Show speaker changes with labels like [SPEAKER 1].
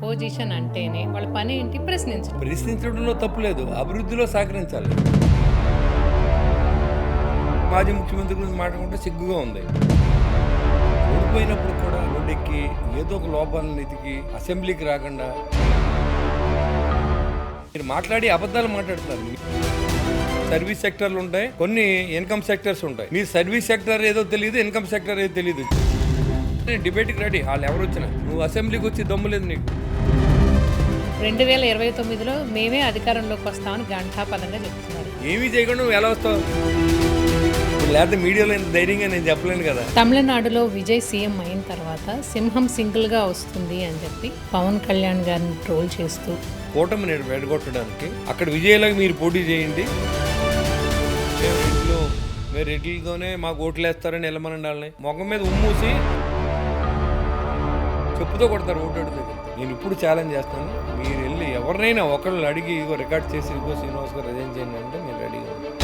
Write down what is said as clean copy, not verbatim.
[SPEAKER 1] Opposition అంటేనే వాళ్ళ పని ఏంటి? ప్రశ్నించడం.
[SPEAKER 2] ప్రశ్నించడంలో తప్పు లేదు, అభివృద్ధిలో సహకరించాలి. మాజీ ముఖ్యమంత్రి గురించి మాట్లాడుకుంటే సిగ్గుగా ఉంది. ఓడిపోయినప్పుడు కూడా రోడ్డెక్కి ఏదో ఒక లోపాలను ఎతికి అసెంబ్లీకి రాకుండా మీరు మాట్లాడి అబద్ధాలు మాట్లాడుతున్నారు. సర్వీస్ సెక్టర్లు ఉంటాయి, కొన్ని ఇన్కమ్ సెక్టర్స్ ఉంటాయి. మీ సర్వీస్ సెక్టర్ ఏదో తెలియదు, ఇన్కమ్ సెక్టర్ ఏదో తెలియదు. నేను డిబేట్కి రెడీ, వాళ్ళు ఎవరు వచ్చినా. నువ్వు అసెంబ్లీకి వచ్చి దమ్ము లేదు నీకు.
[SPEAKER 1] 2029లో మేమే అధికారంలోకి వస్తామని ఘంటాపదంగా చెప్తున్నారు.
[SPEAKER 2] ఏమీ చేయకుండా నువ్వు ఎలా వస్తావు? లేకపోతే మీడియాలో ఇంత ధైర్యంగా నేను చెప్పలేను కదా.
[SPEAKER 1] తమిళనాడులో విజయ్ సీఎం అయిన తర్వాత సింహం సింగిల్గా వస్తుంది అని చెప్పి పవన్ కళ్యాణ్ గారిని ట్రోల్ చేస్తూ
[SPEAKER 2] కూటమి నేను వెడగొట్టడానికి అక్కడ విజయలాగా మీరు పోటీ చేయండి, మీరు రెడ్లతోనే మాకు ఓట్లు వేస్తారని వెళ్ళమనండి. వాళ్ళని మొఖం మీద ఉమ్మూసి చెప్పుతో కొడతారు ఓటు అడిగితే. నేను ఇప్పుడు ఛాలెంజ్ చేస్తాను, మీరు వెళ్ళి ఎవరినైనా ఒకళ్ళు అడిగి ఇగో రికార్డ్ చేసి ఇగో శ్రీనివాస్ గారు రిజైన్ చేయండి అంటే నేను రెడీగా ఉన్నాను.